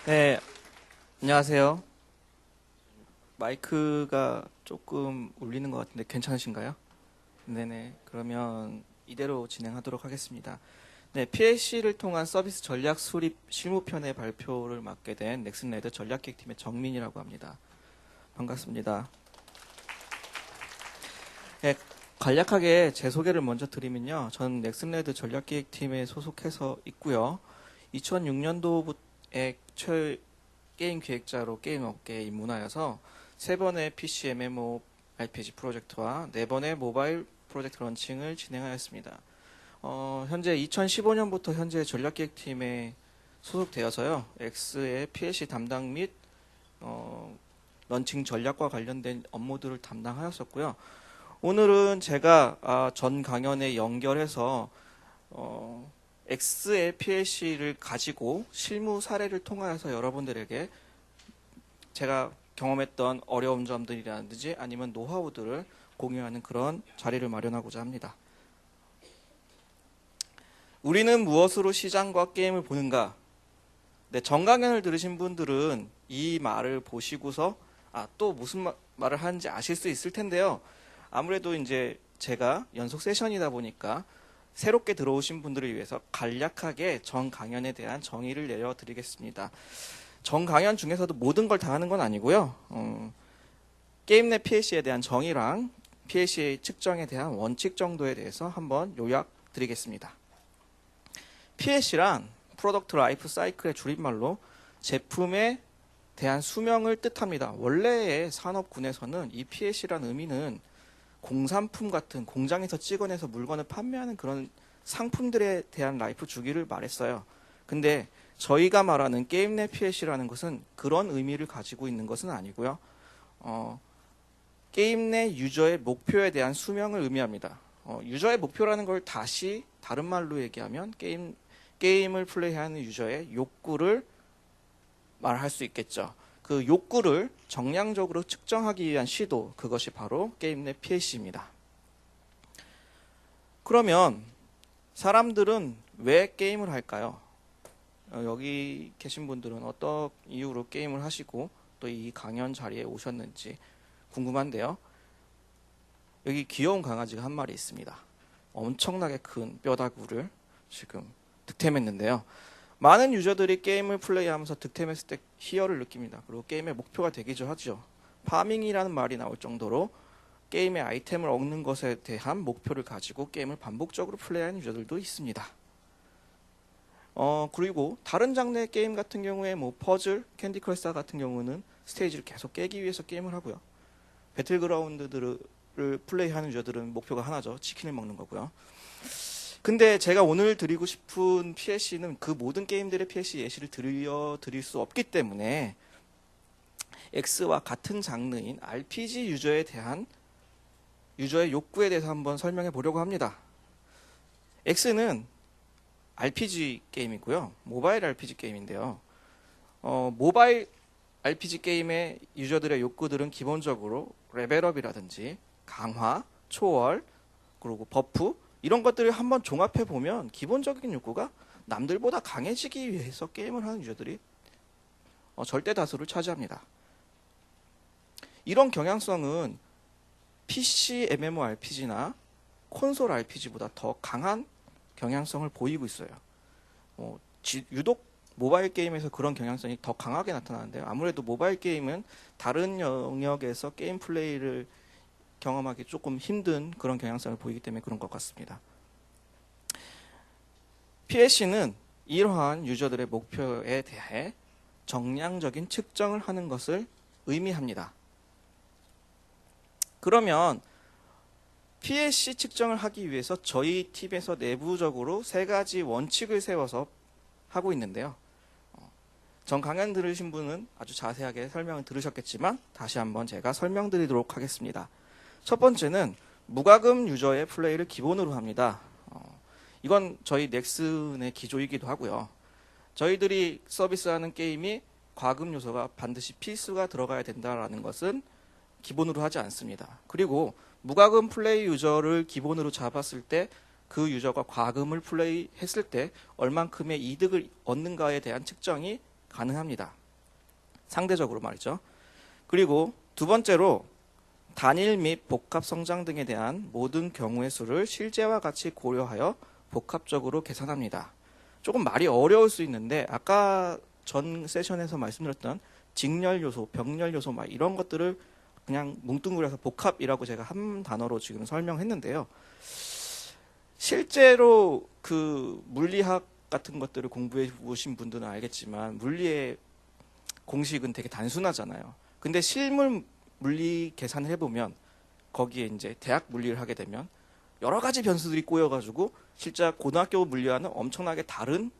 네, 안녕하세요. 마이크가 조금 울리는 것 같은데 괜찮으신가요? 네네, 그러면 이대로 진행하도록 하겠습니다. 네, PLC를 통한 서비스 전략 수립 실무편의 발표를 맡게 된 넥슨레드 전략기획팀의 정민이라고 합니다. 반갑습니다. 네, 간략하게 제 소개를 먼저 드리면요. 저는 넥슨레드 전략기획팀에 소속해서 있고요. 2006년도에 게임 기획자로 게임 업계에 입문하여서 3번의 PC MMO RPG 프로젝트와 4번의 모바일 프로젝트 런칭을 진행하였습니다. 현재 2015년부터 현재 전략기획팀에 소속되어서요. X의 PLC 담당 및 런칭 전략과 관련된 업무들을 담당하였었고요. 오늘은 제가 전 강연에 연결해서 X의 PLC를 가지고 실무 사례를 통하여서 여러분들에게 제가 경험했던 어려운 점들이라든지 아니면 노하우들을 공유하는 그런 자리를 마련하고자 합니다. 우리는 무엇으로 시장과 게임을 보는가? 네, 전 강연을 들으신 분들은 이 말을 보시고서 또 무슨 말을 하는지 아실 수 있을 텐데요. 아무래도 이제 제가 연속 세션이다 보니까 새롭게 들어오신 분들을 위해서 간략하게 전 강연에 대한 정의를 내려드리겠습니다. 전 강연 중에서도 모든 걸 다 하는 건 아니고요. 게임 내 PLC에 대한 정의랑 PLC 측정에 대한 원칙 정도에 대해서 한번 요약 드리겠습니다. PLC란 프로덕트 라이프 사이클의 줄임말로 제품에 대한 수명을 뜻합니다. 원래의 산업군에서는 이 PLC란 의미는 공산품 같은 공장에서 찍어내서 물건을 판매하는 그런 상품들에 대한 라이프 주기를 말했어요. 근데 저희가 말하는 게임 내 PLC라는 것은 그런 의미를 가지고 있는 것은 아니고요. 게임 내 유저의 목표에 대한 수명을 의미합니다. 유저의 목표라는 걸 다시 다른 말로 얘기하면 게임을 플레이하는 유저의 욕구를 말할 수 있겠죠. 그 욕구를 정량적으로 측정하기 위한 시도, 그것이 바로 게임 내 PLC입니다. 그러면 사람들은 왜 게임을 할까요? 여기 계신 분들은 어떤 이유로 게임을 하시고 또 이 강연 자리에 오셨는지 궁금한데요. 여기 귀여운 강아지가 한 마리 있습니다. 엄청나게 큰 뼈다구를 지금 득템했는데요. 많은 유저들이 게임을 플레이하면서 득템했을 때 희열을 느낍니다. 그리고 게임의 목표가 되기도 하죠. 파밍이라는 말이 나올 정도로 게임의 아이템을 얻는 것에 대한 목표를 가지고 게임을 반복적으로 플레이하는 유저들도 있습니다. 그리고 다른 장르의 게임 같은 경우에 뭐 퍼즐, 캔디 크러쉬 같은 경우는 스테이지를 계속 깨기 위해서 게임을 하고요. 배틀그라운드들을 플레이하는 유저들은 목표가 하나죠. 치킨을 먹는 거고요. 근데 제가 오늘 드리고 싶은 PLC는 그 모든 게임들의 PLC 예시를 드릴 수 없기 때문에 X와 같은 장르인 RPG 유저에 대한 유저의 욕구에 대해서 한번 설명해 보려고 합니다. X는 RPG 게임이고요. 모바일 RPG 게임인데요. 모바일 RPG 게임의 유저들의 욕구들은 기본적으로 레벨업이라든지 강화, 초월, 그리고 버프 이런 것들을 한번 종합해 보면 기본적인 욕구가 남들보다 강해지기 위해서 게임을 하는 유저들이 절대 다수를 차지합니다. 이런 경향성은 PC MMORPG나 콘솔 RPG보다 더 강한 경향성을 보이고 있어요. 유독 모바일 게임에서 그런 경향성이 더 강하게 나타나는데요. 아무래도 모바일 게임은 다른 영역에서 게임 플레이를 경험하기 조금 힘든 그런 경향성을 보이기 때문에 그런 것 같습니다. PLC는 이러한 유저들의 목표에 대해 정량적인 측정을 하는 것을 의미합니다. 그러면 PLC 측정을 하기 위해서 저희 팀에서 내부적으로 3가지 원칙을 세워서 하고 있는데요. 전 강연 들으신 분은 아주 자세하게 설명을 들으셨겠지만 다시 한번 제가 설명드리도록 하겠습니다. 첫 번째는 무과금 유저의 플레이를 기본으로 합니다. 이건 저희 넥슨의 기조이기도 하고요. 저희들이 서비스하는 게임이 과금 요소가 반드시 필수가 들어가야 된다는 것은 기본으로 하지 않습니다. 그리고 무과금 플레이 유저를 기본으로 잡았을 때 그 유저가 과금을 플레이했을 때 얼만큼의 이득을 얻는가에 대한 측정이 가능합니다. 상대적으로 말이죠. 그리고 두 번째로 단일 및 복합 성장 등에 대한 모든 경우의 수를 실제와 같이 고려하여 복합적으로 계산합니다. 조금 말이 어려울 수 있는데 아까 전 세션에서 말씀드렸던 직렬 요소, 병렬 요소 막 이런 것들을 그냥 뭉뚱그려서 복합이라고 제가 한 단어로 지금 설명했는데요. 실제로 그 물리학 같은 것들을 공부해 보신 분들은 알겠지만 물리의 공식은 되게 단순하잖아요. 근데 실물 물리 계산을 해보면 거기에 이제 대학 물리를 하게 되면 여러 가지 변수들이 꼬여가지고 실제 고등학교 물리와는 엄청나게 다른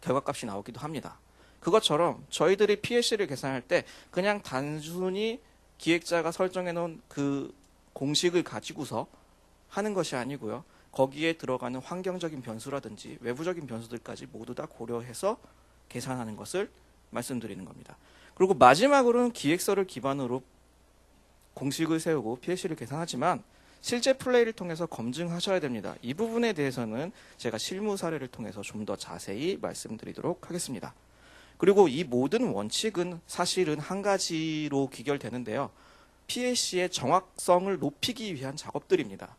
결과값이 나오기도 합니다. 그것처럼 저희들이 PLC를 계산할 때 그냥 단순히 기획자가 설정해 놓은 그 공식을 가지고서 하는 것이 아니고요. 거기에 들어가는 환경적인 변수라든지 외부적인 변수들까지 모두 다 고려해서 계산하는 것을 말씀드리는 겁니다. 그리고 마지막으로는 기획서를 기반으로 공식을 세우고 PLC를 계산하지만 실제 플레이를 통해서 검증하셔야 됩니다. 이 부분에 대해서는 제가 실무 사례를 통해서 좀 더 자세히 말씀드리도록 하겠습니다. 그리고 이 모든 원칙은 사실은 한 가지로 귀결되는데요. PLC의 정확성을 높이기 위한 작업들입니다.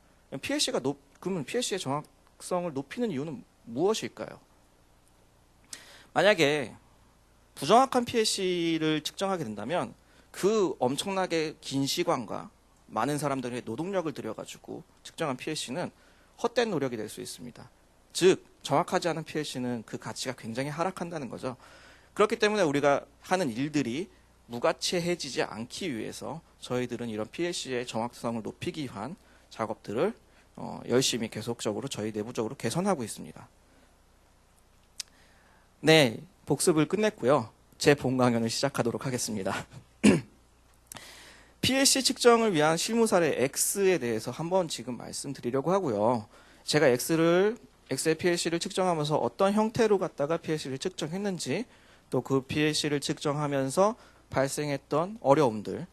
그러면 PLC의 정확성을 높이는 이유는 무엇일까요? 만약에 부정확한 PLC를 측정하게 된다면 그 엄청나게 긴 시간과 많은 사람들의 노동력을 들여가지고 측정한 PLC는 헛된 노력이 될 수 있습니다. 즉 정확하지 않은 PLC는 그 가치가 굉장히 하락한다는 거죠. 그렇기 때문에 우리가 하는 일들이 무가치해지지 않기 위해서 저희들은 이런 PLC의 정확성을 높이기 위한 작업들을 열심히 계속적으로 저희 내부적으로 개선하고 있습니다. 네, 복습을 끝냈고요. 제 본 강연을 시작하도록 하겠습니다. PLC 측정을 위한 실무 사례 X에 대해서 한번 지금 말씀드리려고 하고요. 제가 X의 PLC를 측정하면서 어떤 형태로 갖다가 PLC를 측정했는지 또 그 PLC를 측정하면서 발생했던 어려움들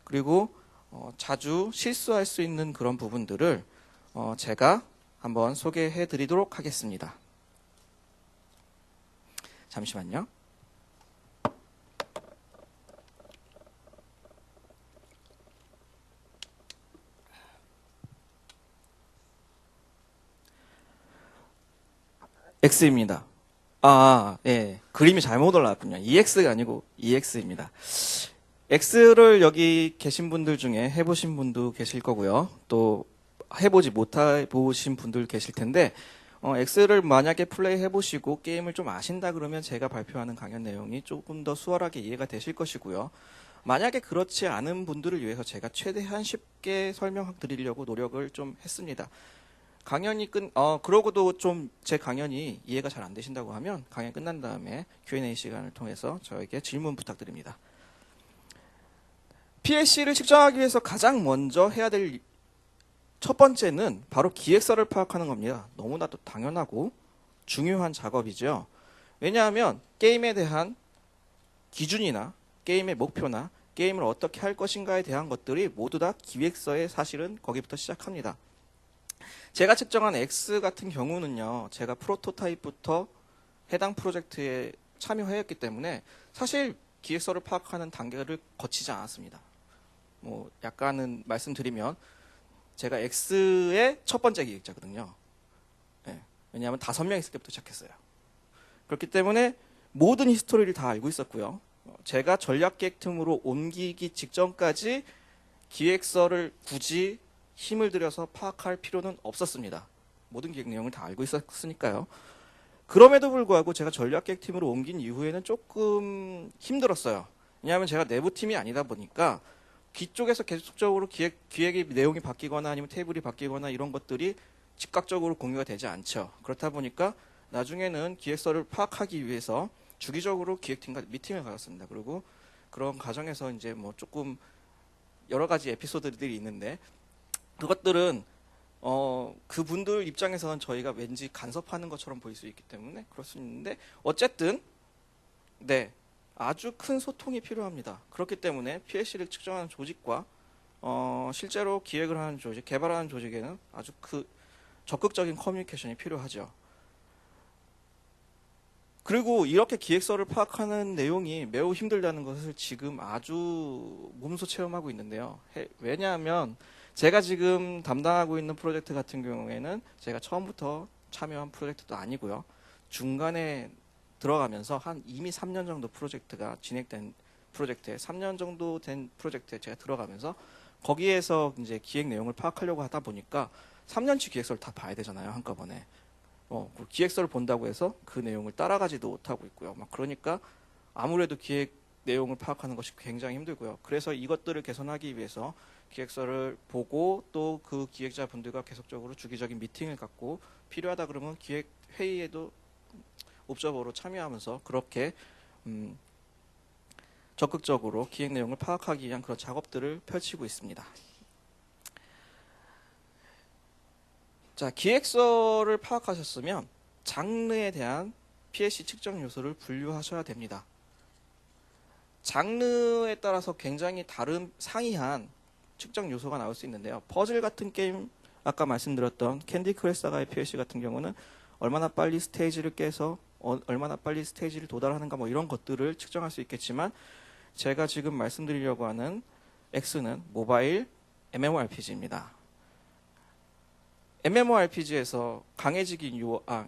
그리고 자주 실수할 수 있는 그런 부분들을 제가 한번 소개해 드리도록 하겠습니다. 잠시만요. X입니다. 예. 그림이 잘못 올라왔군요. EX가 아니고 EX입니다. X를 여기 계신 분들 중에 해보신 분도 계실 거고요. 또 해보지 못해보신 분들 계실 텐데 X를 만약에 플레이 해보시고 게임을 좀 아신다 그러면 제가 발표하는 강연 내용이 조금 더 수월하게 이해가 되실 것이고요. 만약에 그렇지 않은 분들을 위해서 제가 최대한 쉽게 설명드리려고 노력을 좀 했습니다. 강연이 그러고도 좀 제 강연이 이해가 잘 안 되신다고 하면 강연 끝난 다음에 Q&A 시간을 통해서 저에게 질문 부탁드립니다. PLC를 측정하기 위해서 가장 먼저 해야 될 첫 번째는 바로 기획서를 파악하는 겁니다. 너무나도 당연하고 중요한 작업이죠. 왜냐하면 게임에 대한 기준이나 게임의 목표나 게임을 어떻게 할 것인가에 대한 것들이 모두 다 기획서에 사실은 거기부터 시작합니다. 제가 측정한 X 같은 경우는요, 제가 프로토타입부터 해당 프로젝트에 참여하였기 때문에 사실 기획서를 파악하는 단계를 거치지 않았습니다. 약간은 말씀드리면 제가 X의 첫 번째 기획자거든요. 네, 왜냐하면 5명 있을 때부터 시작했어요. 그렇기 때문에 모든 히스토리를 다 알고 있었고요. 제가 전략기획팀으로 옮기기 직전까지 기획서를 굳이 힘을 들여서 파악할 필요는 없었습니다. 모든 기획 내용을 다 알고 있었으니까요. 그럼에도 불구하고 제가 전략기획팀으로 옮긴 이후에는 조금 힘들었어요. 왜냐하면 제가 내부팀이 아니다 보니까 뒤쪽에서 계속적으로 기획의 내용이 바뀌거나 아니면 테이블이 바뀌거나 이런 것들이 즉각적으로 공유가 되지 않죠. 그렇다 보니까 나중에는 기획서를 파악하기 위해서 주기적으로 기획팀과 미팅을 가졌습니다. 그리고 그런 과정에서 이제 조금 여러 가지 에피소드들이 있는데 그것들은 그분들 입장에서는 저희가 왠지 간섭하는 것처럼 보일 수 있기 때문에 그럴 수 있는데 어쨌든 네, 아주 큰 소통이 필요합니다. 그렇기 때문에 PLC를 측정하는 조직과 실제로 기획을 하는 조직, 개발하는 조직에는 아주 적극적인 커뮤니케이션이 필요하죠. 그리고 이렇게 기획서를 파악하는 내용이 매우 힘들다는 것을 지금 아주 몸소 체험하고 있는데요. 왜냐하면 제가 지금 담당하고 있는 프로젝트 같은 경우에는 제가 처음부터 참여한 프로젝트도 아니고요. 중간에 들어가면서 이미 3년 정도 프로젝트가 진행된 프로젝트에 3년 정도 된 프로젝트에 제가 들어가면서 거기에서 이제 기획 내용을 파악하려고 하다 보니까 3년치 기획서를 다 봐야 되잖아요, 한꺼번에. 그 기획서를 본다고 해서 그 내용을 따라가지도 못하고 있고요. 그러니까 아무래도 기획 내용을 파악하는 것이 굉장히 힘들고요. 그래서 이것들을 개선하기 위해서 기획서를 보고 또 그 기획자분들과 계속적으로 주기적인 미팅을 갖고 필요하다 그러면 기획 회의에도 옵저버로 참여하면서 그렇게 적극적으로 기획 내용을 파악하기 위한 그런 작업들을 펼치고 있습니다. 자, 기획서를 파악하셨으면 장르에 대한 PLC 측정 요소를 분류하셔야 됩니다. 장르에 따라서 굉장히 다른 상이한 측정 요소가 나올 수 있는데요. 퍼즐 같은 게임, 아까 말씀드렸던 캔디 크러쉬 사가의 PLC 같은 경우는 얼마나 빨리 스테이지를 깨서 얼마나 빨리 스테이지를 도달하는가 이런 것들을 측정할 수 있겠지만 제가 지금 말씀드리려고 하는 X는 모바일 MMORPG입니다. MMORPG에서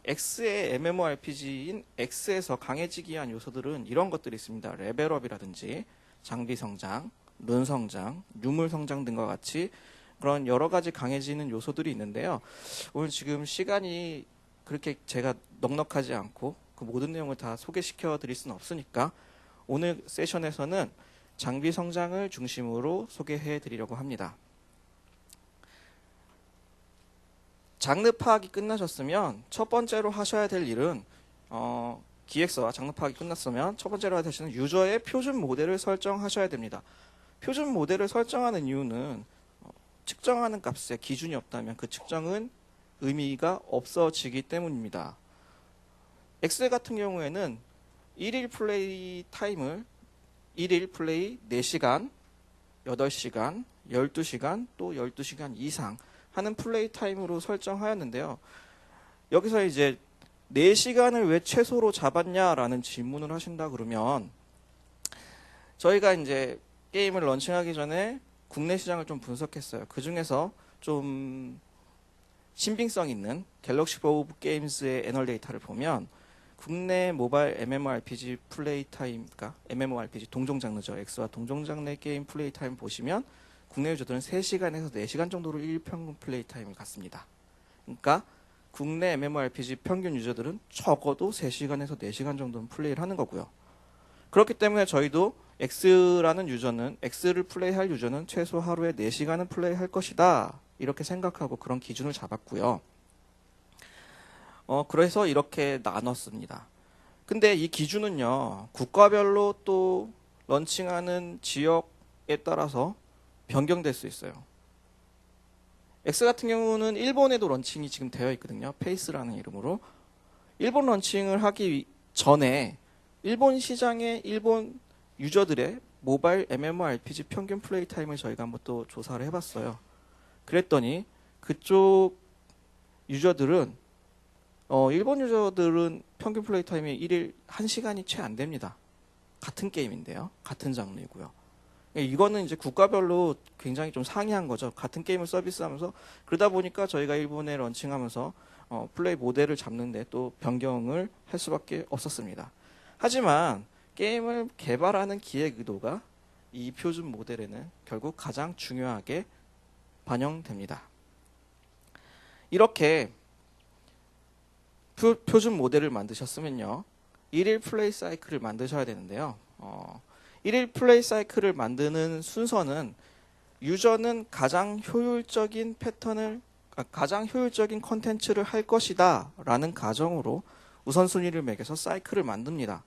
X의 MMORPG인 X에서 강해지기 위한 요소들은 이런 것들이 있습니다. 레벨업이라든지 장비 성장, 룬 성장, 유물 성장 등과 같이 그런 여러 가지 강해지는 요소들이 있는데요. 오늘 지금 시간이 그렇게 제가 넉넉하지 않고 그 모든 내용을 다 소개시켜 드릴 수는 없으니까 오늘 세션에서는 장비 성장을 중심으로 소개해 드리려고 합니다. 장르 파악이 끝나셨으면 첫 번째로 하셔야 될 일은 기획서와 장르 파악이 끝났으면 첫 번째로 해야 되시는 유저의 표준 모델을 설정하셔야 됩니다. 표준 모델을 설정하는 이유는 측정하는 값에 기준이 없다면 그 측정은 의미가 없어지기 때문입니다. X 같은 경우에는 1일 플레이 타임을 1일 플레이 4시간, 8시간, 12시간, 또 12시간 이상 하는 플레이 타임으로 설정하였는데요. 여기서 이제 4시간을 왜 최소로 잡았냐라는 질문을 하신다 그러면 저희가 이제 게임을 런칭하기 전에 국내 시장을 좀 분석했어요. 그 중에서 좀 신빙성 있는 갤럭시 오브 게임즈의 애널 데이터를 보면 국내 모바일 MMORPG 플레이 타임, 그러니까 MMORPG 동종 장르죠. X와 동종 장르의 게임 플레이 타임 보시면 국내 유저들은 3시간에서 4시간 정도로 일평균 플레이 타임을 갖습니다. 그러니까 국내 MMORPG 평균 유저들은 적어도 3시간에서 4시간 정도는 플레이를 하는 거고요. 그렇기 때문에 저희도 X를 플레이할 유저는 최소 하루에 4시간은 플레이할 것이다. 이렇게 생각하고 그런 기준을 잡았고요. 그래서 이렇게 나눴습니다. 근데 이 기준은요, 국가별로 또 런칭하는 지역에 따라서 변경될 수 있어요. X 같은 경우는 일본에도 런칭이 지금 되어 있거든요. 페이스라는 이름으로. 일본 런칭을 하기 전에 일본 시장의 일본 유저들의 모바일 MMORPG 평균 플레이 타임을 저희가 한번 또 조사를 해봤어요. 그랬더니 그쪽 유저들은 일본 유저들은 평균 플레이 타임이 1일 1시간이 채 안 됩니다. 같은 게임인데요. 같은 장르이고요. 이거는 이제 국가별로 굉장히 좀 상이한 거죠. 같은 게임을 서비스하면서 그러다 보니까 저희가 일본에 런칭하면서 플레이 모델을 잡는데 또 변경을 할 수밖에 없었습니다. 하지만 게임을 개발하는 기획 의도가 이 표준 모델에는 결국 가장 중요하게 반영됩니다. 이렇게 표준 모델을 만드셨으면요. 1일 플레이 사이클을 만드셔야 되는데요. 1일 플레이 사이클을 만드는 순서는 유저는 가장 효율적인 컨텐츠를 할 것이다 라는 가정으로 우선순위를 매겨서 사이클을 만듭니다.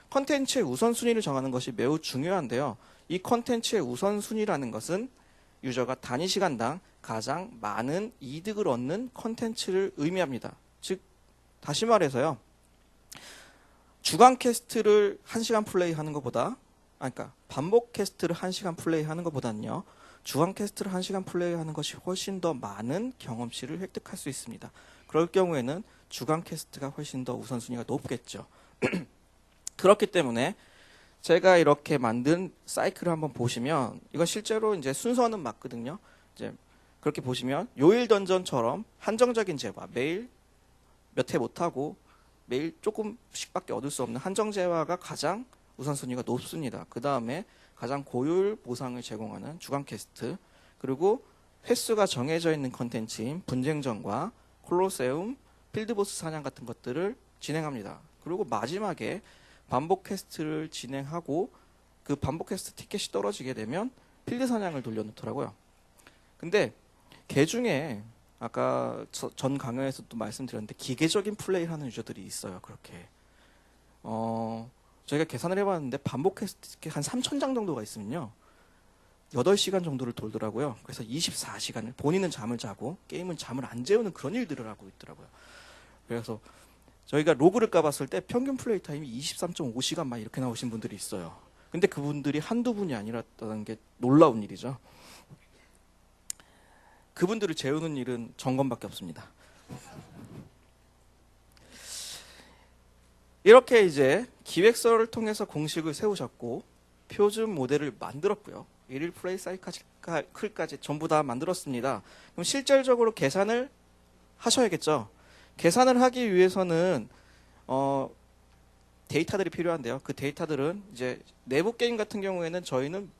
컨텐츠의 우선순위를 정하는 것이 매우 중요한데요. 이 컨텐츠의 우선순위라는 것은 유저가 단위 시간당 가장 많은 이득을 얻는 컨텐츠를 의미합니다. 즉 다시 말해서요. 주간 퀘스트를 1시간 플레이하는 것보다 그러니까 반복 퀘스트를 1시간 플레이하는 것보다는요. 주간 퀘스트를 1시간 플레이하는 것이 훨씬 더 많은 경험치를 획득할 수 있습니다. 그럴 경우에는 주간 퀘스트가 훨씬 더 우선순위가 높겠죠. 그렇기 때문에 제가 이렇게 만든 사이클을 한번 보시면 이건 실제로 이제 순서는 맞거든요. 이제 그렇게 보시면 요일 던전처럼 한정적인 재화, 매일 몇 회 못하고 매일 조금씩밖에 얻을 수 없는 한정 재화가 가장 우선순위가 높습니다. 그 다음에 가장 고효율 보상을 제공하는 주간 퀘스트, 그리고 횟수가 정해져 있는 컨텐츠인 분쟁전과 콜로세움, 필드보스 사냥 같은 것들을 진행합니다. 그리고 마지막에 반복 퀘스트를 진행하고 그 반복 퀘스트 티켓이 떨어지게 되면 필드 사냥을 돌려놓더라고요. 근데 개 중에 아까 전 강연에서도 말씀드렸는데 기계적인 플레이를 하는 유저들이 있어요. 그렇게 저희가 계산을 해봤는데 반복 퀘스트 티켓 한 3,000장 정도가 있으면요 8시간 정도를 돌더라고요. 그래서 24시간을 본인은 잠을 자고 게임은 잠을 안 재우는 그런 일들을 하고 있더라고요. 그래서 저희가 로그를 까봤을 때 평균 플레이 타임이 23.5시간 막 이렇게 나오신 분들이 있어요. 근데 그분들이 한두 분이 아니랐다는 게 놀라운 일이죠. 그분들을 재우는 일은 점검밖에 없습니다. 이렇게 이제 기획서를 통해서 공식을 세우셨고 표준 모델을 만들었고요. 일일 플레이 사이클까지 전부 다 만들었습니다. 그럼 실질적으로 계산을 하셔야겠죠. 계산을 하기 위해서는 데이터들이 필요한데요. 그 데이터들은 이제 내부 게임 같은 경우에는 저희는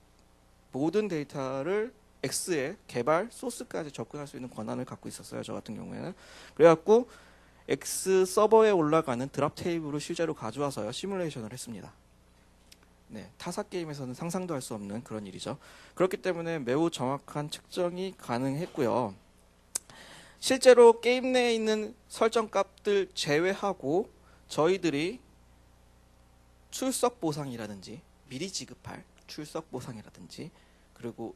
모든 데이터를 X의 개발 소스까지 접근할 수 있는 권한을 갖고 있었어요. 저 같은 경우에는. 그래갖고 X 서버에 올라가는 드랍 테이블을 실제로 가져와서요. 시뮬레이션을 했습니다. 네, 타사 게임에서는 상상도 할 수 없는 그런 일이죠. 그렇기 때문에 매우 정확한 측정이 가능했고요. 실제로 게임 내에 있는 설정 값들 제외하고 저희들이 출석 보상이라든지 미리 지급할 출석 보상이라든지 그리고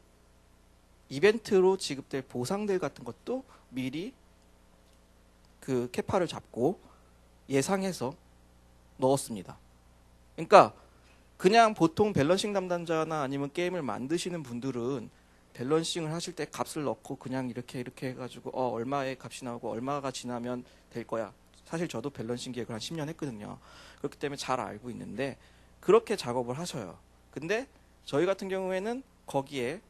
이벤트로 지급될 보상들 같은 것도 미리 그 캐파를 잡고 예상해서 넣었습니다. 그러니까 그냥 보통 밸런싱 담당자나 아니면 게임을 만드시는 분들은 밸런싱을 하실 때 값을 넣고 그냥 이렇게 해가지고 얼마의 값이 나오고 얼마가 지나면 될 거야. 사실 저도 밸런싱 기획을 한 10년 했거든요. 그렇기 때문에 잘 알고 있는데 그렇게 작업을 하셔요. 근데 저희 같은 경우에는 거기에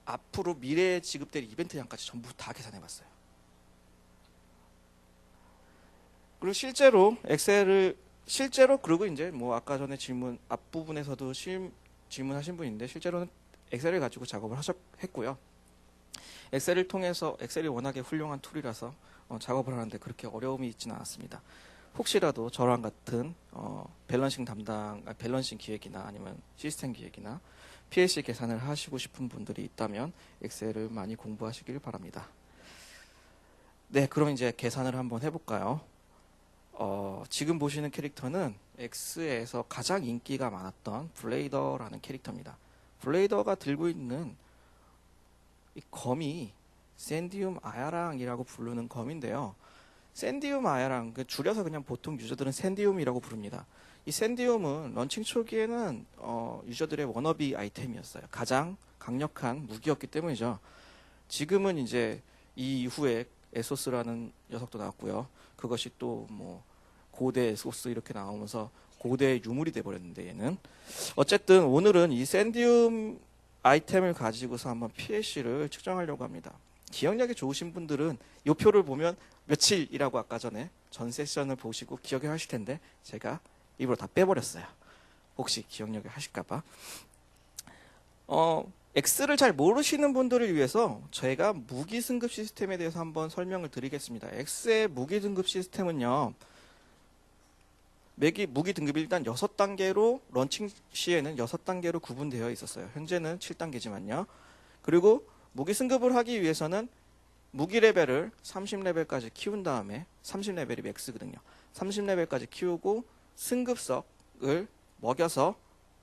앞으로 미래에 지급될 이벤트량까지 전부 다 계산해봤어요. 그리고 실제로 그리고 이제 뭐 아까 전에 질문 앞부분에서도 질문하신 분인데 실제로는 엑셀을 가지고 작업을 했고요. 엑셀을 통해서 엑셀이 워낙에 훌륭한 툴이라서 작업을 하는데 그렇게 어려움이 있지는 않았습니다. 혹시라도 저랑 같은 밸런싱 기획이나 아니면 시스템 기획이나 PLC 계산을 하시고 싶은 분들이 있다면 엑셀을 많이 공부하시길 바랍니다. 네, 그럼 이제 계산을 한번 해볼까요? 지금 보시는 캐릭터는 X에서 가장 인기가 많았던 블레이더라는 캐릭터입니다. 블레이더가 들고 있는 이 검이 샌디움 아야랑이라고 부르는 검인데요. 샌디움 아야랑, 줄여서 그냥 보통 유저들은 샌디움이라고 부릅니다. 이 샌디움은 런칭 초기에는 유저들의 워너비 아이템이었어요. 가장 강력한 무기였기 때문이죠. 지금은 이제 이 이후에 에소스라는 녀석도 나왔고요. 그것이 또 뭐 고대 에소스 이렇게 나오면서 고대의 유물이 돼버렸는데 얘는 어쨌든 오늘은 이 샌디움 아이템을 가지고서 한번 PLC를 측정하려고 합니다. 기억력이 좋으신 분들은 이 표를 보면 며칠이라고 아까 전에 전 세션을 보시고 기억을 하실 텐데 제가 입으로 다 빼버렸어요. 혹시 기억력이 하실까봐. X를 잘 모르시는 분들을 위해서 제가 무기 승급 시스템에 대해서 한번 설명을 드리겠습니다. X의 무기 등급 시스템은요. 무기 등급이 일단 6단계로 런칭 시에는 6단계로 구분되어 있었어요. 현재는 7단계지만요. 그리고 무기 승급을 하기 위해서는 무기 레벨을 30레벨까지 키운 다음에 30레벨이 맥스거든요. 30레벨까지 키우고 승급석을 먹여서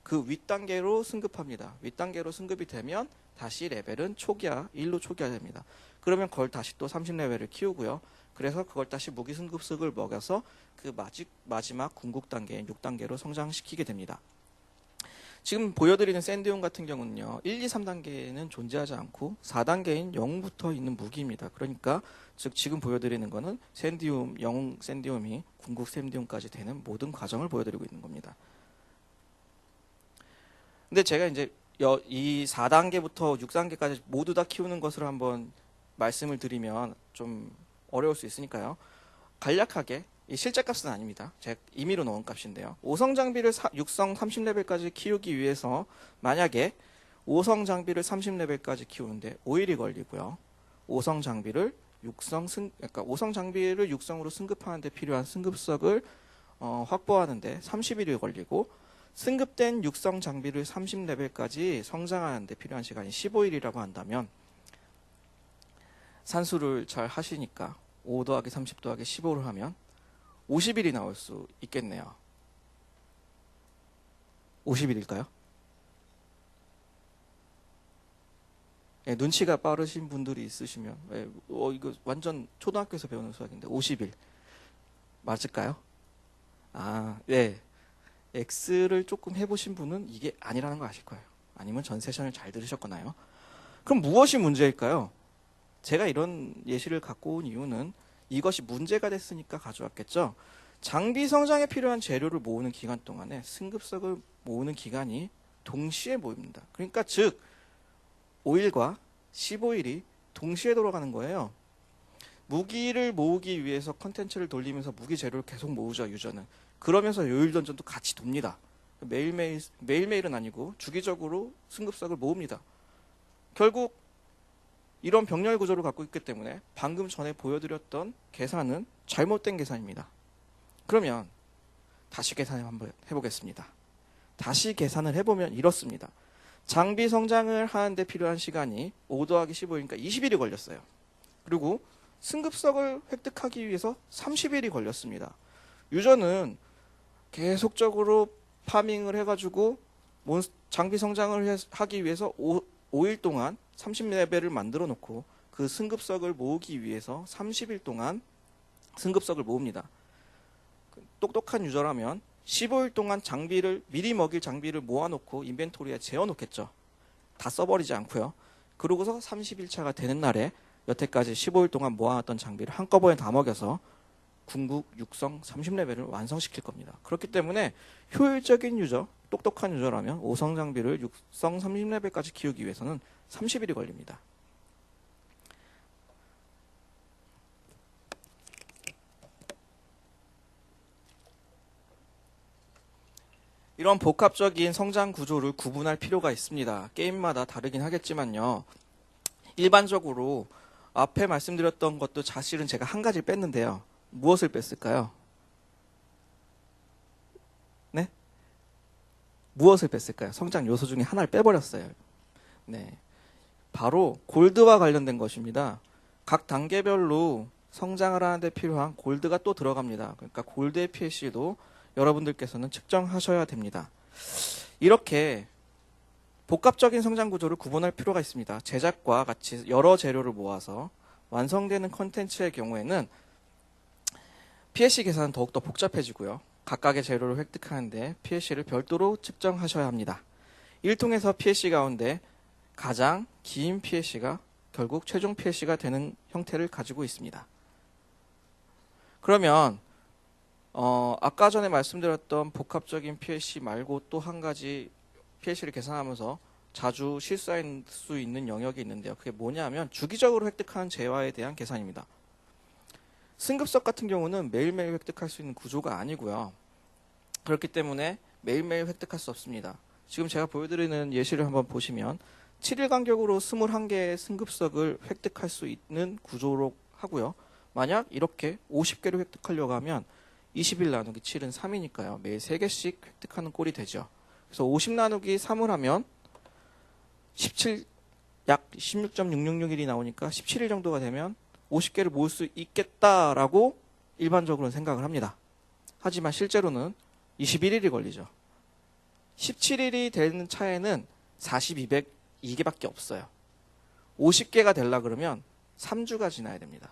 그 윗단계로 승급합니다. 윗단계로 승급이 되면 다시 레벨은 1로 초기화됩니다. 그러면 그걸 다시 또 30레벨을 키우고요. 그래서 그걸 다시 무기 승급석을 먹여서 그 마지막 궁극 단계인 6단계로 성장시키게 됩니다. 지금 보여드리는 샌디움 같은 경우는요. 1, 2, 3단계는 존재하지 않고 4단계인 0부터 있는 무기입니다. 그러니까 즉 지금 보여드리는 거는 샌디움, 영웅 샌디움이 궁극 샌디움까지 되는 모든 과정을 보여드리고 있는 겁니다. 근데 제가 이제 이 4단계부터 6단계까지 모두 다 키우는 것을 한번 말씀을 드리면 좀 어려울 수 있으니까요. 간략하게 이 실제 값은 아닙니다. 제가 임의로 넣은 값인데요. 5성 장비를 6성 30레벨까지 키우기 위해서 만약에 5성 장비를 30레벨까지 키우는데 5일이 걸리고요. 5성 장비를 6성으로 승급하는 데 필요한 승급석을 확보하는 데 30일이 걸리고 승급된 6성 장비를 30레벨까지 성장하는 데 필요한 시간이 15일이라고 한다면 산수를 잘 하시니까 5 더하기 30 더하기 15를 하면 50일이 나올 수 있겠네요. 50일일까요? 예, 눈치가 빠르신 분들이 있으시면 이거 완전 초등학교에서 배우는 수학인데 50일 맞을까요? 네. X를 조금 해보신 분은 이게 아니라는 거 아실 거예요. 아니면 전 세션을 잘 들으셨거나요. 그럼 무엇이 문제일까요? 제가 이런 예시를 갖고 온 이유는 이것이 문제가 됐으니까 가져왔겠죠. 장비 성장에 필요한 재료를 모으는 기간 동안에 승급석을 모으는 기간이 동시에 모입니다. 그러니까 즉 5일과 15일이 동시에 돌아가는 거예요. 무기를 모으기 위해서 컨텐츠를 돌리면서 무기 재료를 계속 모으죠. 유저는. 그러면서 요일 던전도 같이 돕니다. 매일매일은 아니고 주기적으로 승급석을 모읍니다. 결국 이런 병렬 구조를 갖고 있기 때문에 방금 전에 보여드렸던 계산은 잘못된 계산입니다. 그러면 다시 계산을 한번 해보겠습니다. 다시 계산을 해보면 이렇습니다. 장비 성장을 하는데 필요한 시간이 5 더하기 15이니까 20일이 걸렸어요. 그리고 승급석을 획득하기 위해서 30일이 걸렸습니다. 유저는 계속적으로 파밍을 해가지고 장비 성장을 하기 위해서 5일 동안 30레벨을 만들어 놓고 그 승급석을 모으기 위해서 30일 동안 승급석을 모읍니다. 똑똑한 유저라면 15일 동안 미리 먹일 장비를 모아놓고 인벤토리에 재워놓겠죠. 다 써버리지 않고요. 그러고서 30일차가 되는 날에 여태까지 15일 동안 모아놨던 장비를 한꺼번에 다 먹여서 궁극 6성 30레벨을 완성시킬 겁니다. 그렇기 때문에 효율적인 유저, 똑똑한 유저라면 5성 장비를 6성 30레벨까지 키우기 위해서는 30일이 걸립니다. 이런 복합적인 성장 구조를 구분할 필요가 있습니다. 게임마다 다르긴 하겠지만요. 일반적으로 앞에 말씀드렸던 것도 사실은 제가 한 가지 뺐는데요. 무엇을 뺐을까요? 네? 무엇을 뺐을까요? 성장 요소 중에 하나를 빼버렸어요. 네. 바로 골드와 관련된 것입니다. 각 단계별로 성장을 하는데 필요한 골드가 또 들어갑니다. 그러니까 골드의 PSC도 여러분들께서는 측정하셔야 됩니다. 이렇게 복합적인 성장 구조를 구분할 필요가 있습니다. 제작과 같이 여러 재료를 모아서 완성되는 컨텐츠의 경우에는 PSC 계산은 더욱더 복잡해지고요. 각각의 재료를 획득하는데 PSC를 별도로 측정하셔야 합니다. 1통에서 PSC 가운데 가장 긴 PSC가 결국 최종 PSC가 되는 형태를 가지고 있습니다. 그러면 아까 전에 말씀드렸던 복합적인 PSC 말고 또 한 가지 PSC를 계산하면서 자주 실수할 수 있는 영역이 있는데요. 그게 뭐냐면 주기적으로 획득하는 재화에 대한 계산입니다. 승급석 같은 경우는 매일매일 획득할 수 있는 구조가 아니고요. 그렇기 때문에 매일매일 획득할 수 없습니다. 지금 제가 보여드리는 예시를 한번 보시면 7일 간격으로 21개의 승급석을 획득할 수 있는 구조로 하고요. 만약 이렇게 50개를 획득하려고 하면 20일 나누기 7은 3이니까요. 매일 3개씩 획득하는 꼴이 되죠. 그래서 50 나누기 3을 하면 약 16.666일이 나오니까 17일 정도가 되면 50개를 모을 수 있겠다라고 일반적으로는 생각을 합니다. 하지만 실제로는 21일이 걸리죠. 17일이 되는 차에는 4202개밖에 없어요. 50개가 되려 그러면 3주가 지나야 됩니다.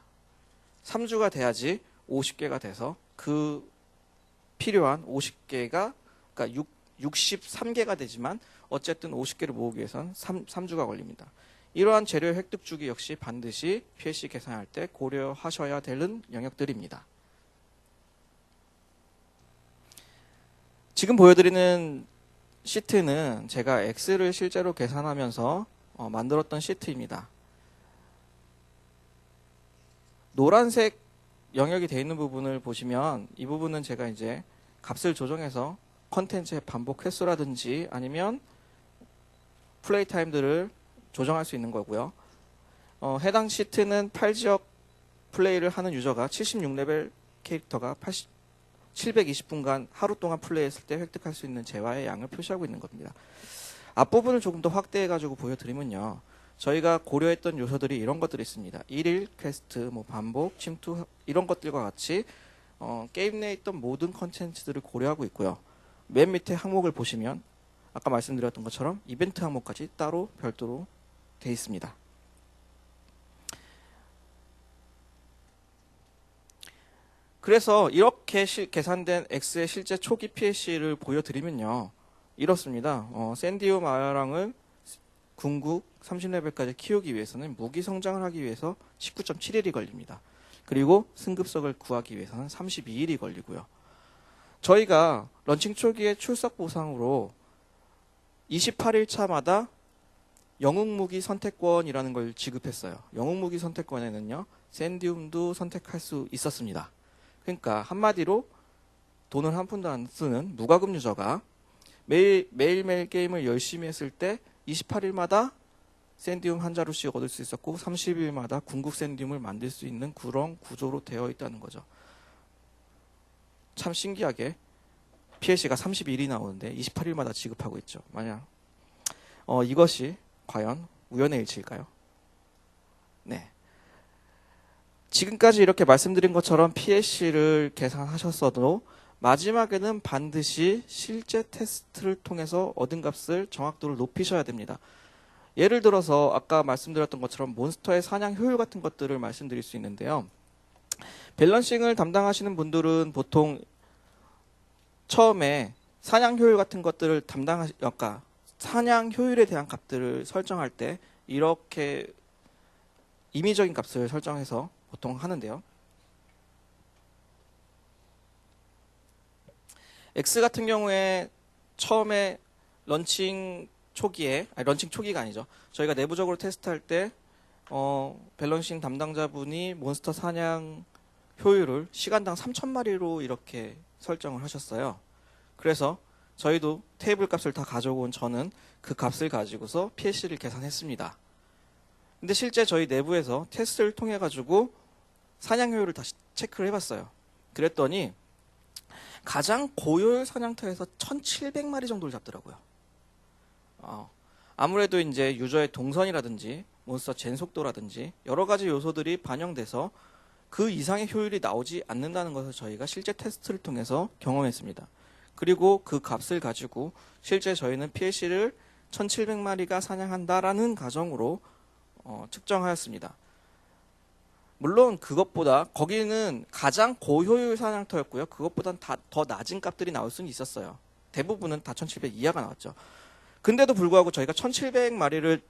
3주가 돼야지 50개가 돼서 그 필요한 50개가 그러니까 63개가 되지만 어쨌든 50개를 모으기 위해선 3주가 걸립니다. 이러한 재료 획득 주기 역시 반드시 PLC 계산할 때 고려하셔야 되는 영역들입니다. 지금 보여드리는 시트는 제가 X를 실제로 계산하면서 만들었던 시트입니다. 노란색 영역이 되어 있는 부분을 보시면 이 부분은 제가 이제 값을 조정해서 컨텐츠의 반복 횟수라든지 아니면 플레이 타임들을 조정할 수 있는 거고요. 해당 시트는 8지역 플레이를 하는 유저가 76레벨 캐릭터가 720분간 하루 동안 플레이했을 때 획득할 수 있는 재화의 양을 표시하고 있는 겁니다. 앞부분을 조금 더 확대해가지고 보여드리면요. 저희가 고려했던 요소들이 이런 것들이 있습니다. 1일 퀘스트, 반복, 침투 이런 것들과 같이 게임 내에 있던 모든 컨텐츠들을 고려하고 있고요. 맨 밑에 항목을 보시면 아까 말씀드렸던 것처럼 이벤트 항목까지 따로 별도로 되어 있습니다. 그래서 이렇게 계산된 X의 실제 초기 PLC를 보여드리면요. 이렇습니다. 샌디움 아야랑을 궁극 30레벨까지 키우기 위해서는 무기 성장을 하기 위해서 19.7일이 걸립니다. 그리고 승급석을 구하기 위해서는 32일이 걸리고요. 저희가 런칭 초기에 출석 보상으로 28일 차마다 영웅무기 선택권이라는 걸 지급했어요. 영웅무기 선택권에는요. 샌디움도 선택할 수 있었습니다. 그러니까 한마디로 돈을 한 푼도 안 쓰는 무과금 유저가 매일매일 게임을 열심히 했을 때 28일마다 샌디움 한 자루씩 얻을 수 있었고 30일마다 궁극 샌디움을 만들 수 있는 그런 구조로 되어 있다는 거죠. 참 신기하게 PLC가 30일이 나오는데 28일마다 지급하고 있죠. 만약 이것이 과연 우연의 일치일까요? 네. 지금까지 이렇게 말씀드린 것처럼 PLC를 계산하셨어도 마지막에는 반드시 실제 테스트를 통해서 얻은 값을 정확도를 높이셔야 됩니다. 예를 들어서 아까 말씀드렸던 것처럼 몬스터의 사냥 효율 같은 것들을 말씀드릴 수 있는데요. 밸런싱을 담당하시는 분들은 보통 처음에 사냥 효율 같은 것들을 아까 사냥 효율에 대한 값들을 설정할 때 이렇게 임의적인 값을 설정해서 보통 하는데요. X 같은 경우에 처음에 런칭 초기가 아니죠. 저희가 내부적으로 테스트할 때 밸런싱 담당자분이 몬스터 사냥 효율을 시간당 3,000마리로 이렇게 설정을 하셨어요. 그래서 저희도 테이블 값을 다 가져온 저는 그 값을 가지고서 PLC를 계산했습니다. 근데 실제 저희 내부에서 테스트를 통해 가지고 사냥 효율을 다시 체크를 해봤어요. 그랬더니 가장 고효율 사냥터에서 1,700마리 정도를 잡더라고요. 아무래도 이제 유저의 동선이라든지 몬스터 젠 속도라든지 여러 가지 요소들이 반영돼서 그 이상의 효율이 나오지 않는다는 것을 저희가 실제 테스트를 통해서 경험했습니다. 그리고 그 값을 가지고 실제 저희는 PLC를 1,700마리가 사냥한다라는 가정으로 측정하였습니다. 물론 그것보다 거기는 가장 고효율 사냥터였고요. 그것보단 더 낮은 값들이 나올 수는 있었어요. 대부분은 다 1,700 이하가 나왔죠. 근데도 불구하고 저희가 1,700마리를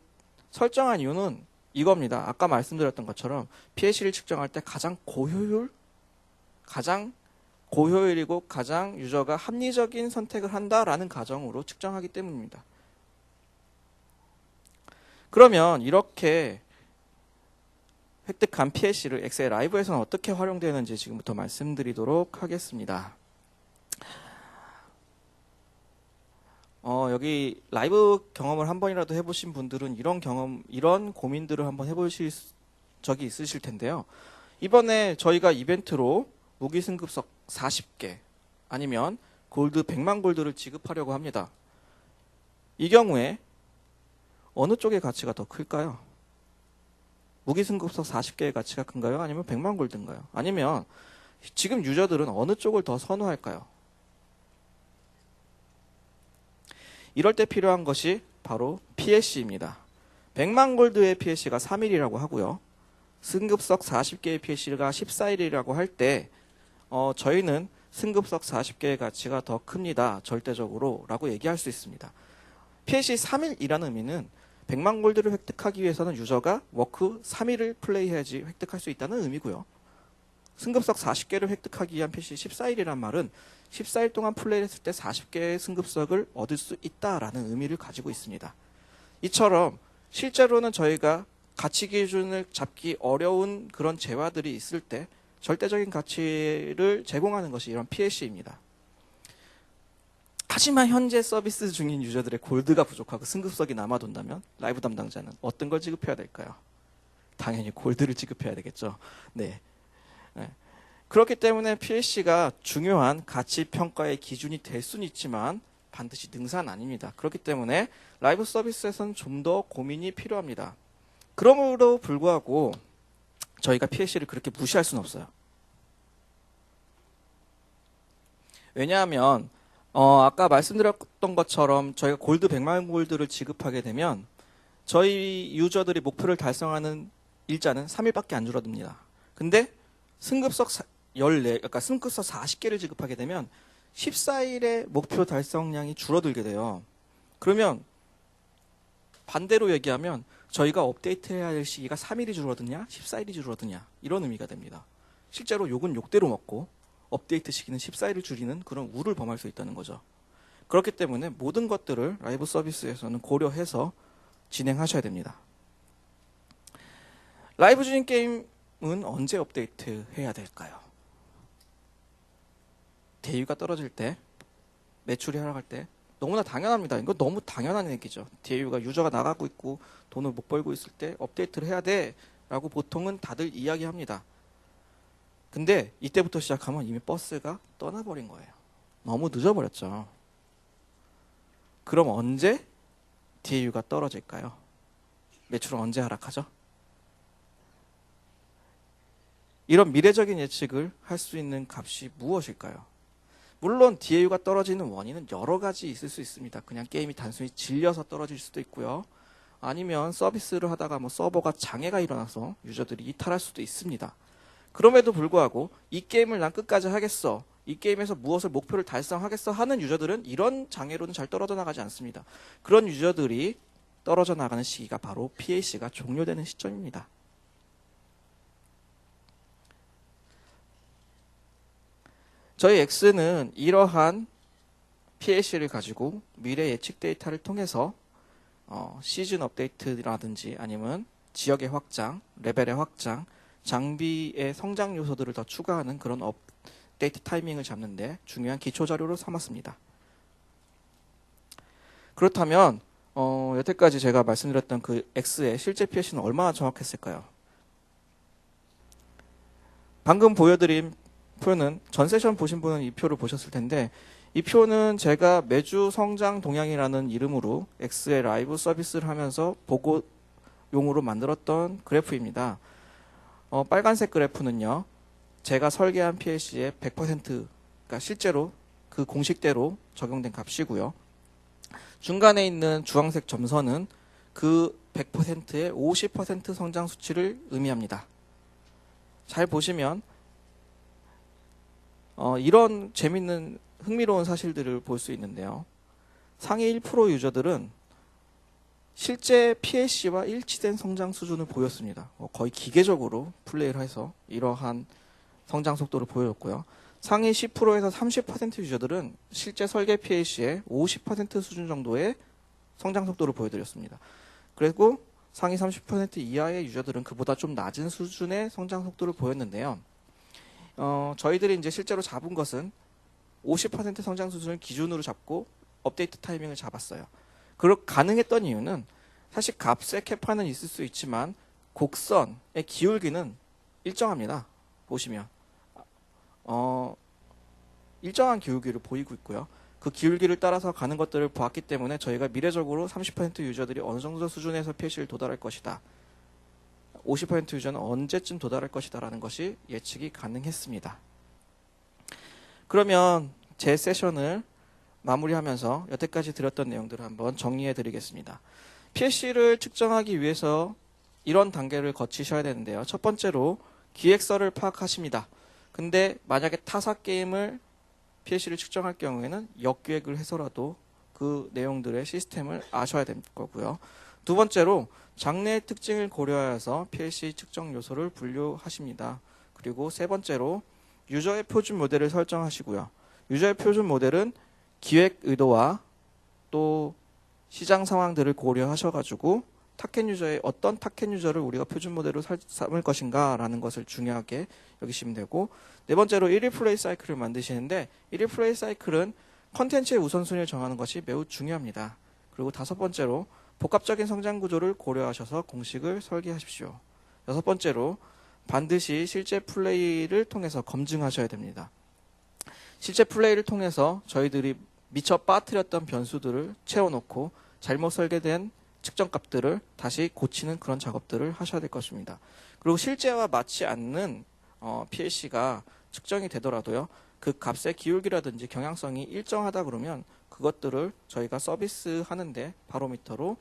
설정한 이유는 이겁니다. 아까 말씀드렸던 것처럼 PLC를 측정할 때 가장 고효율이고 가장 유저가 합리적인 선택을 한다라는 가정으로 측정하기 때문입니다. 그러면 이렇게 획득한 PLC를 엑셀 라이브에서는 어떻게 활용되는지 지금부터 말씀드리도록 하겠습니다. 여기 라이브 경험을 한 번이라도 해보신 분들은 이런 고민들을 한번 해보실 적이 있으실 텐데요. 이번에 저희가 이벤트로 무기 승급석 40개 아니면 골드 100만 골드를 지급하려고 합니다. 이 경우에 어느 쪽의 가치가 더 클까요? 무기 승급석 40개의 가치가 큰가요? 아니면 100만 골드인가요? 아니면 지금 유저들은 어느 쪽을 더 선호할까요? 이럴 때 필요한 것이 바로 PLC입니다. 100만 골드의 PLC가 3일이라고 하고요. 승급석 40개의 PLC가 14일이라고 할 때 저희는 승급석 40개의 가치가 더 큽니다. 절대적으로 라고 얘기할 수 있습니다. PLC 3일이라는 의미는 100만 골드를 획득하기 위해서는 유저가 워크 3일을 플레이해야지 획득할 수 있다는 의미고요. 승급석 40개를 획득하기 위한 PLC 14일이란 말은 14일 동안 플레이를 했을 때 40개의 승급석을 얻을 수 있다라는 의미를 가지고 있습니다. 이처럼 실제로는 저희가 가치 기준을 잡기 어려운 그런 재화들이 있을 때 절대적인 가치를 제공하는 것이 이런 PLC입니다. 하지만 현재 서비스 중인 유저들의 골드가 부족하고 승급석이 남아돈다면 라이브 담당자는 어떤 걸 지급해야 될까요? 당연히 골드를 지급해야 되겠죠. 네. 그렇기 때문에 PLC가 중요한 가치 평가의 기준이 될 수는 있지만 반드시 능사는 아닙니다. 그렇기 때문에 라이브 서비스에서는 좀 더 고민이 필요합니다. 그러므로 불구하고 저희가 PLC를 그렇게 무시할 수는 없어요. 왜냐하면 아까 말씀드렸던 것처럼 저희가 골드 100만 골드를 지급하게 되면 저희 유저들이 목표를 달성하는 일자는 3일밖에 안 줄어듭니다. 근데 승급석 14, 그러니까 승급석 40개를 지급하게 되면 14일의 목표 달성량이 줄어들게 돼요. 그러면 반대로 얘기하면 저희가 업데이트해야 할 시기가 3일이 줄어드냐 14일이 줄어드냐 이런 의미가 됩니다. 실제로 욕은 욕대로 먹고 업데이트 시기는 14일을 줄이는 그런 우를 범할 수 있다는 거죠. 그렇기 때문에 모든 것들을 라이브 서비스에서는 고려해서 진행하셔야 됩니다. 라이브 중인 게임은 언제 업데이트 해야 될까요? 대유가 떨어질 때, 매출이 하락할 때 너무나 당연합니다. 이거 너무 당연한 얘기죠. DAU가 유저가 나가고 있고 돈을 못 벌고 있을 때 업데이트를 해야 돼 라고 보통은 다들 이야기합니다. 근데 이때부터 시작하면 이미 버스가 떠나버린 거예요. 너무 늦어버렸죠. 그럼 언제 DAU가 떨어질까요? 매출은 언제 하락하죠? 이런 미래적인 예측을 할 수 있는 값이 무엇일까요? 물론 DAU가 떨어지는 원인은 여러 가지 있을 수 있습니다. 그냥 게임이 단순히 질려서 떨어질 수도 있고요. 아니면 서비스를 하다가 서버가 장애가 일어나서 유저들이 이탈할 수도 있습니다. 그럼에도 불구하고 이 게임을 난 끝까지 하겠어. 이 게임에서 무엇을 목표를 달성하겠어 하는 유저들은 이런 장애로는 잘 떨어져 나가지 않습니다. 그런 유저들이 떨어져 나가는 시기가 바로 PLC가 종료되는 시점입니다. 저희 X는 이러한 PLC를 가지고 미래 예측 데이터를 통해서 시즌 업데이트라든지 아니면 지역의 확장, 레벨의 확장, 장비의 성장 요소들을 더 추가하는 그런 업데이트 타이밍을 잡는데 중요한 기초 자료로 삼았습니다. 그렇다면 여태까지 제가 말씀드렸던 그 X의 실제 PLC는 얼마나 정확했을까요? 방금 보여드린 표는 전 세션 보신 분은 이 표를 보셨을 텐데 이 표는 제가 매주 성장 동향이라는 이름으로 X의 라이브 서비스를 하면서 보고용으로 만들었던 그래프입니다. 빨간색 그래프는요. 제가 설계한 PLC의 100%, 그러니까 실제로 그 공식대로 적용된 값이고요. 중간에 있는 주황색 점선은 그 100%의 50% 성장 수치를 의미합니다. 잘 보시면 이런 재밌는 흥미로운 사실들을 볼 수 있는데요. 상위 1% 유저들은 실제 PLC와 일치된 성장 수준을 보였습니다. 거의 기계적으로 플레이를 해서 이러한 성장 속도를 보여줬고요. 상위 10%에서 30% 유저들은 실제 설계 PLC의 50% 수준 정도의 성장 속도를 보여드렸습니다. 그리고 상위 30% 이하의 유저들은 그보다 좀 낮은 수준의 성장 속도를 보였는데요. 저희들이 이제 실제로 잡은 것은 50% 성장 수준을 기준으로 잡고 업데이트 타이밍을 잡았어요. 가능했던 이유는 사실 값의 캐파는 있을 수 있지만 곡선의 기울기는 일정합니다. 보시면 일정한 기울기를 보이고 있고요. 그 기울기를 따라서 가는 것들을 보았기 때문에 저희가 미래적으로 30% 유저들이 어느 정도 수준에서 PLC를 도달할 것이다. 50% 유저는 언제쯤 도달할 것이다 라는 것이 예측이 가능했습니다. 그러면 제 세션을 마무리하면서 여태까지 드렸던 내용들을 한번 정리해 드리겠습니다. PLC를 측정하기 위해서 이런 단계를 거치셔야 되는데요. 첫 번째로 기획서를 파악하십니다. 근데 만약에 타사 게임을 PLC를 측정할 경우에는 역기획을 해서라도 그 내용들의 시스템을 아셔야 될 거고요. 두 번째로 장래의 특징을 고려하여서 PLC 측정 요소를 분류하십니다. 그리고 세 번째로 유저의 표준 모델을 설정하시고요. 유저의 표준 모델은 기획 의도와 또 시장 상황들을 고려하셔가지고 타켓 유저의 어떤 타켓 유저를 우리가 표준 모델로 삼을 것인가라는 것을 중요하게 여기시면 되고, 네 번째로 1일 플레이 사이클을 만드시는데 1일 플레이 사이클은 컨텐츠의 우선순위를 정하는 것이 매우 중요합니다. 그리고 다섯 번째로 복합적인 성장 구조를 고려하셔서 공식을 설계하십시오. 여섯 번째로 반드시 실제 플레이를 통해서 검증하셔야 됩니다. 실제 플레이를 통해서 저희들이 미처 빠뜨렸던 변수들을 채워놓고 잘못 설계된 측정값들을 다시 고치는 그런 작업들을 하셔야 될 것입니다. 그리고 실제와 맞지 않는 PLC가 측정이 되더라도요, 그 값의 기울기라든지 경향성이 일정하다 그러면 그것들을 저희가 서비스하는데 바로미터로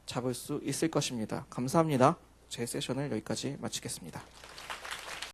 잡을 수 있을 것입니다. 감사합니다. 제 세션을 여기까지 마치겠습니다.